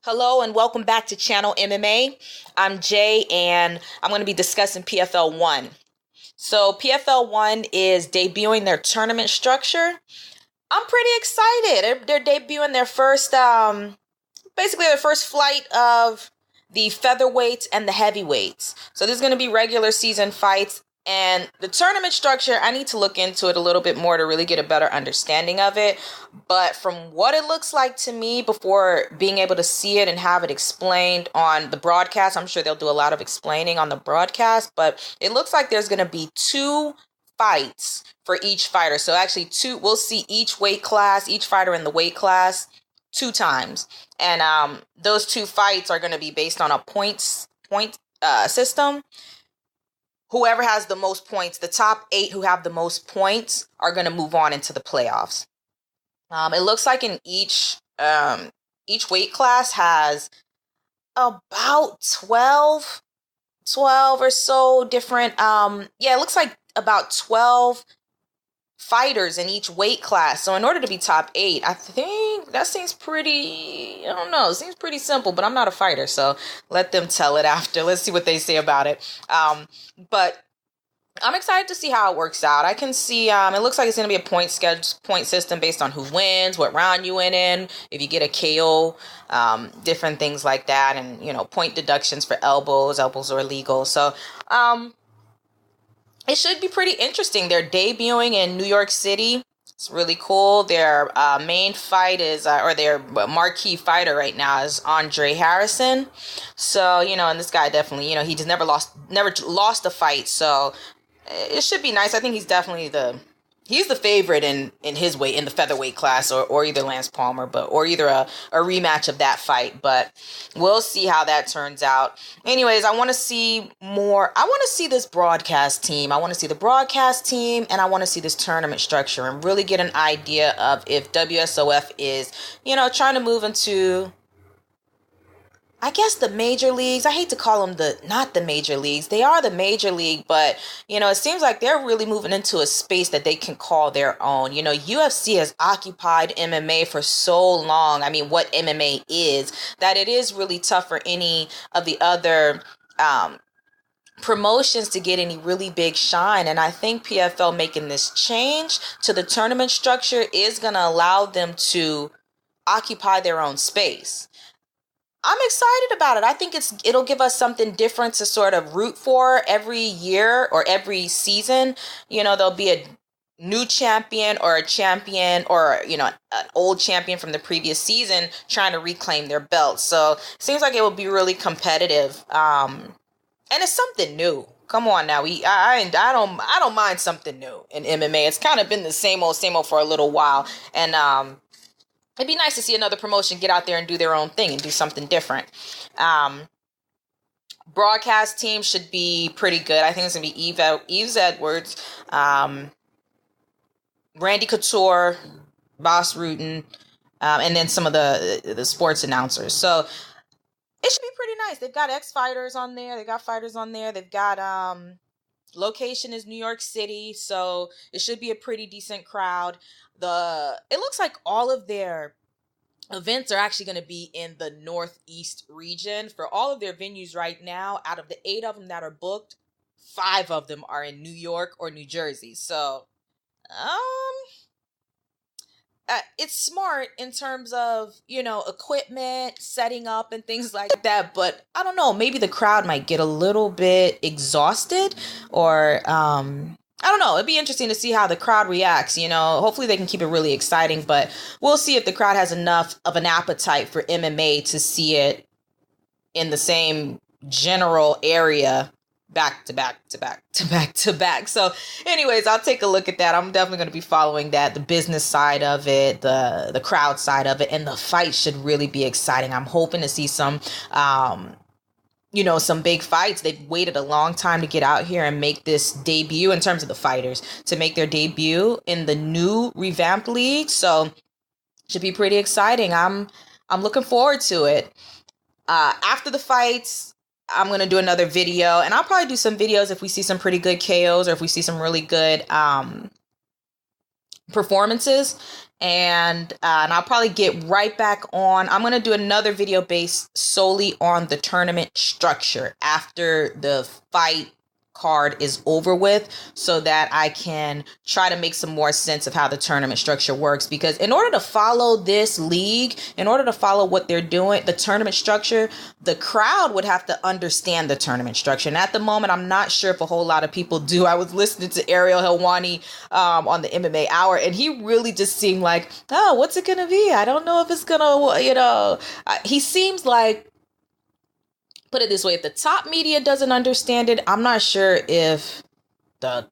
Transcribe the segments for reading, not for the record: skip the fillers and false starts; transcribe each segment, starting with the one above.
Hello and welcome back to Channel MMA. I'm Jay and I'm going to be discussing PFL 1. So PFL 1 is debuting their tournament structure. I'm pretty excited. They're debuting their first, basically their first flight of the featherweights and the heavyweights. So this is going to be regular season fights. And the tournament structure, I need to look into it a little bit more to really get a better understanding of it. But from what it looks like to me, before being able to see it and have it explained on the broadcast, I'm sure they'll do a lot of explaining on the broadcast, but it looks like there's going to be 2 fights for each fighter. So actually we'll see each weight class, each fighter in the weight class 2 times. And those 2 fights are going to be based on a point system. Whoever has the most points, the top 8 who have the most points are going to move on into the playoffs. It looks like in each weight class has about 12 or so different, it looks like about 12 fighters in each weight class. So in order to be top 8, I think that seems pretty, it seems pretty simple, but I'm not a fighter, so let them tell it after. Let's see what they say about it. But I'm excited to see how it works out. I can see, it looks like it's going to be a point system based on who wins, what round you win in, if you get a KO, different things like that, and, point deductions for elbows. Elbows are illegal. So, it should be pretty interesting. They're debuting in New York City. It's really cool. Their main fight is, or their marquee fighter right now is Andre Harrison. So, and this guy definitely, he just never lost a fight. So it should be nice. I think he's definitely he's the favorite in his weight, in the featherweight class, or either Lance Palmer, or either a rematch of that fight. But we'll see how that turns out. Anyways, I want to see more. I want to see this broadcast team. I want to see the broadcast team, and I want to see this tournament structure and really get an idea of if WSOF is, trying to move into, I guess, the major leagues. I hate to call them not the major leagues. They are the major league, but, it seems like they're really moving into a space that they can call their own. UFC has occupied MMA for so long. I mean, what MMA is, that it is really tough for any of the other promotions to get any really big shine. And I think PFL making this change to the tournament structure is going to allow them to occupy their own space. I'm excited about it. I think it'll give us something different to sort of root for every year or every season. There'll be a new champion or a champion or, an old champion from the previous season trying to reclaim their belt. So it seems like it will be really competitive. And it's something new. Come on now. I don't mind something new in MMA. It's kind of been the same old for a little while. And, it'd be nice to see another promotion get out there and do their own thing and do something different. Broadcast team should be pretty good. I think it's going to be Yves Edwards, Randy Couture, Bas Rutten, and then some of the sports announcers. So it should be pretty nice. They've got ex-fighters on there. They've got fighters on there. They've got... location is New York City, so it should be a pretty decent crowd. It looks like all of their events are actually going to be in the Northeast region. For all of their venues right now, out of the 8 of them that are booked, 5 of them are in New York or New Jersey. So, it's smart in terms of, equipment, setting up and things like that. But I don't know, maybe the crowd might get a little bit exhausted or, I don't know. It'd be interesting to see how the crowd reacts. Hopefully they can keep it really exciting, but we'll see if the crowd has enough of an appetite for MMA to see it in the same general area back to back. So anyways, I'll take a look at that. I'm definitely going to be following that, the business side of it, the crowd side of it, and the fight should really be exciting. I'm hoping to see some, some big fights. They've waited a long time to get out here and make this debut in terms of the fighters, to make their debut in the new revamped league. So should be pretty exciting. I'm looking forward to it. After the fights, I'm going to do another video, and I'll probably do some videos if we see some pretty good KOs or if we see some really good performances. and I'll probably get right back on. I'm going to do another video based solely on the tournament structure after the fight card is over with, so that I can try to make some more sense of how the tournament structure works. Because in order to follow this league, in order to follow what they're doing, the tournament structure, the crowd would have to understand the tournament structure. And at the moment, I'm not sure if a whole lot of people do. I was listening to Ariel Helwani on the MMA Hour, and he really just seemed like, oh, what's it gonna be? I don't know if it's gonna, he seems like, put it this way, if the top media doesn't understand it, I'm not sure if the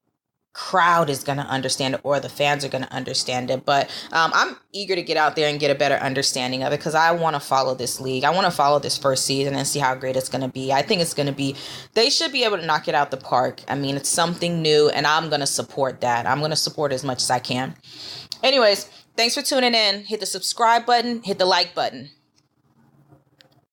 crowd is going to understand it or the fans are going to understand it. But I'm eager to get out there and get a better understanding of it, because I want to follow this league. I want to follow this first season and see how great it's going to be. I think it's going to be, they should be able to knock it out the park. I mean, it's something new, and I'm going to support that. I'm going to support as much as I can. Anyways, thanks for tuning in. Hit the subscribe button, hit the like button.